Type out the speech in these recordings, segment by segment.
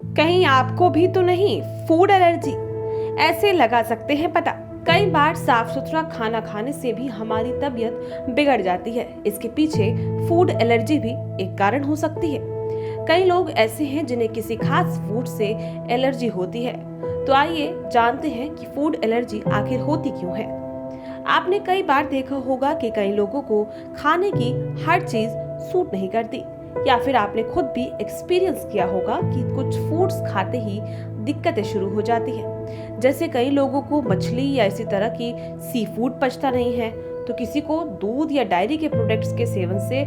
कहीं आपको भी तो नहीं फूड एलर्जी? ऐसे लगा सकते हैं पता। कई बार साफ सुथरा खाना खाने से भी हमारी तबीयत बिगड़ जाती है। इसके पीछे फूड एलर्जी भी एक कारण हो सकती है। कई लोग ऐसे हैं जिन्हें किसी खास फूड से एलर्जी होती है। तो आइए जानते हैं कि फूड एलर्जी आखिर होती क्यों है। आपने कई बार देखा होगा कि कई लोगों को खाने की हर चीज सूट नहीं करती, या फिर आपने खुद भी एक्सपीरियंस किया होगा कि कुछ फूड्स खाते ही दिक्कतें शुरू हो जाती हैं। जैसे कई लोगों को मछली या इसी तरह की सी फूड पचता नहीं है, तो किसी को दूध या डायरी के प्रोडक्ट्स के सेवन से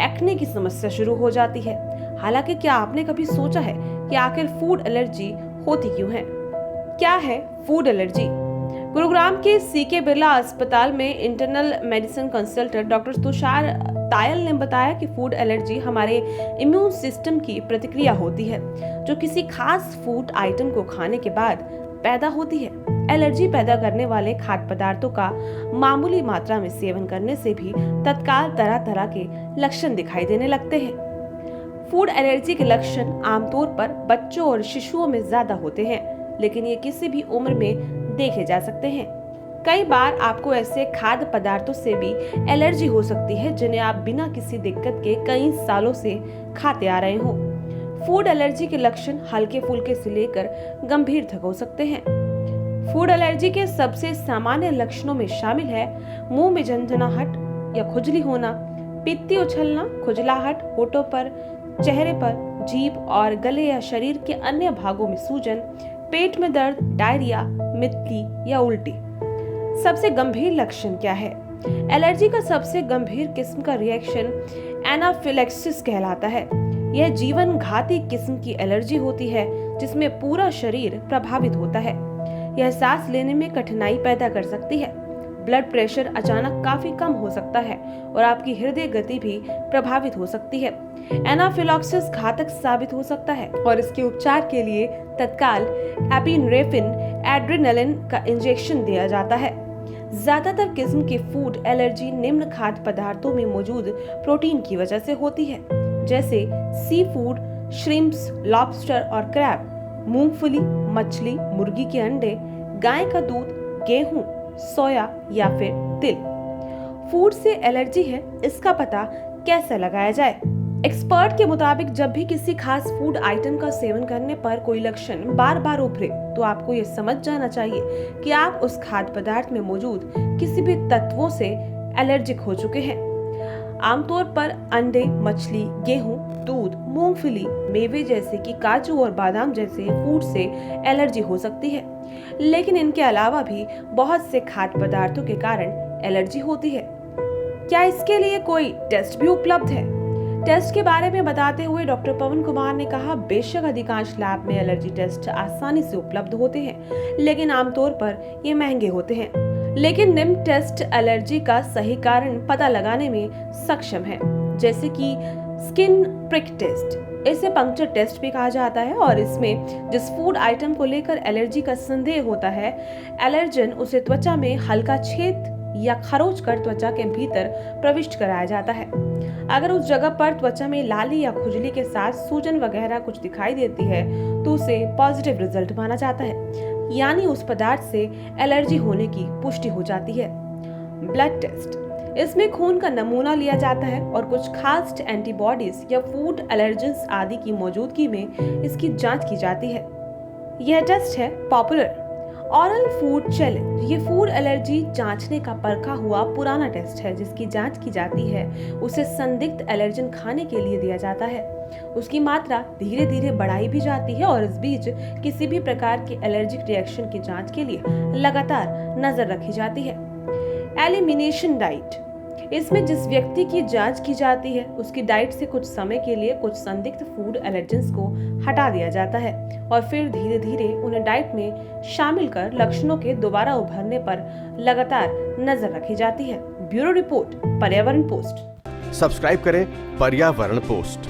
एक्ने की समस्या शुरू हो जाती है। हालांकि क्या आपने कभी सोचा है कि आखिर फूड एलर्जी होती क्यों है? क्या है फूड एलर्जी? गुरुग्राम के सीके बिरला अस्पताल में internal medicine consultant doctor Tushar Tayal ने बताया कि फूड एलर्जी हमारे इम्यून सिस्टम की प्रतिक्रिया होती है, जो किसी खास फूड आइटम को खाने के बाद पैदा होती है। एलर्जी पैदा करने वाले खाद्य पदार्थों का मामूली मात्रा में सेवन करने से भी तत्काल तरह तरह के लक्षण दिखाई देने लगते हैं। फूड एलर्जी के लक्षण आमतौर पर बच्चों और शिशुओं में ज्यादा होते हैं, लेकिन ये किसी भी उम्र में देखे जा सकते हैं। कई बार आपको ऐसे खाद्य पदार्थों से भी एलर्जी हो सकती है जिन्हें आप बिना किसी दिक्कत के कई सालों से खाते आ रहे हो। फूड एलर्जी के लक्षण हल्के फुल्के से लेकर गंभीर तक हो सकते हैं। फूड एलर्जी के सबसे सामान्य लक्षणों में शामिल है मुंह में झंझनाहट या खुजली होना, पित्ती उछलना, खुजलाहट, होठों पर, चेहरे पर, जीभ और गले या शरीर के अन्य भागों में सूजन, पेट में दर्द, डायरिया, मितली या उल्टी। सबसे गंभीर लक्षण क्या है? एलर्जी का सबसे गंभीर किस्म का रिएक्शन एनाफिलैक्सिस कहलाता है। यह जीवन घाती किस्म की एलर्जी होती है जिसमें पूरा शरीर प्रभावित होता है। यह सांस लेने में कठिनाई पैदा कर सकती है। ब्लड प्रेशर अचानक काफी कम हो सकता है और आपकी हृदय गति भी प्रभावित हो सकती है। एनाफिलैक्सिस घातक साबित हो सकता है और इसके उपचार के लिए तत्काल एपिनेफ्रिन एड्रेनालिन का इंजेक्शन दिया जाता है। ज्यादातर किस्म के फूड एलर्जी निम्न खाद्य पदार्थों में मौजूद प्रोटीन की वजह से होती है, जैसे सी फूड, श्रिम्प्स, लॉबस्टर और क्रैब, मूंगफली, मछली, मुर्गी के अंडे, गाय का दूध, गेहूं, सोया या फिर तिल। फूड से एलर्जी है, इसका पता कैसे लगाया जाए? एक्सपर्ट के मुताबिक जब भी किसी खास फूड आइटम का सेवन करने पर कोई लक्षण बार बार उभरे तो आपको ये समझ जाना चाहिए कि आप उस खाद्य पदार्थ में मौजूद किसी भी तत्वों से एलर्जिक हो चुके हैं। आमतौर पर अंडे, मछली, गेहूं, दूध, मूंगफली, मेवे जैसे कि काजू और बादाम जैसे फूड से एलर्जी हो सकती है, लेकिन इनके अलावा भी बहुत से खाद्य पदार्थों के कारण एलर्जी होती है। क्या इसके लिए कोई टेस्ट भी उपलब्ध है? टेस्ट के बारे में बताते हुए डॉक्टर पवन कुमार ने कहा, बेशक अधिकांश लैब में एलर्जी टेस्ट आसानी से उपलब्ध होते हैं, लेकिन आमतौर पर ये महंगे होते हैं। लेकिन निम्न टेस्ट एलर्जी का सही कारण पता लगाने में सक्षम है, जैसे कि स्किन प्रिक टेस्ट। इसे पंक्चर टेस्ट भी कहा जाता है और इसमें जिस फूड आइटम को लेकर एलर्जी का संदेह होता है, एलर्जन उसे त्वचा में हल्का छेद या खरोच कर त्वचा के भीतर प्रविष्ट कराया जाता है। अगर उस जगह पर त्वचा में लाली या खुजली के साथ सूजन वगैरह कुछ दिखाई देती है तो उसे पॉजिटिव रिजल्ट माना जाता है, यानी उस पदार्थ से एलर्जी होने की पुष्टि हो जाती है। ब्लड टेस्ट, इसमें खून का नमूना लिया जाता है और कुछ खास एंटीबॉडीज या फूड एलर्जेंस आदि की मौजूदगी में इसकी जांच की जाती है। यह टेस्ट है पॉपुलर ऑरल फूड चैलेंज। ये फूड एलर्जी जांचने का परखा हुआ पुराना टेस्ट है जिसकी जांच की जाती है। उसे संदिग्ध एलर्जन खाने के लिए दिया जाता है। उसकी मात्रा धीरे धीरे बढ़ाई भी जाती है और इस बीच किसी भी प्रकार के एलर्जिक रिएक्शन की जांच के लिए लगातार नजर रखी जाती है। एलिमिनेशन डाइट, इसमें जिस व्यक्ति की जांच की जाती है उसकी डाइट से कुछ समय के लिए कुछ संदिग्ध फूड एलर्जेंस को हटा दिया जाता है और फिर धीरे धीरे उन्हें डाइट में शामिल कर लक्षणों के दोबारा उभरने पर लगातार नजर रखी जाती है। ब्यूरो रिपोर्ट, पर्यावरण पोस्ट। सब्सक्राइब करें पर्यावरण पोस्ट।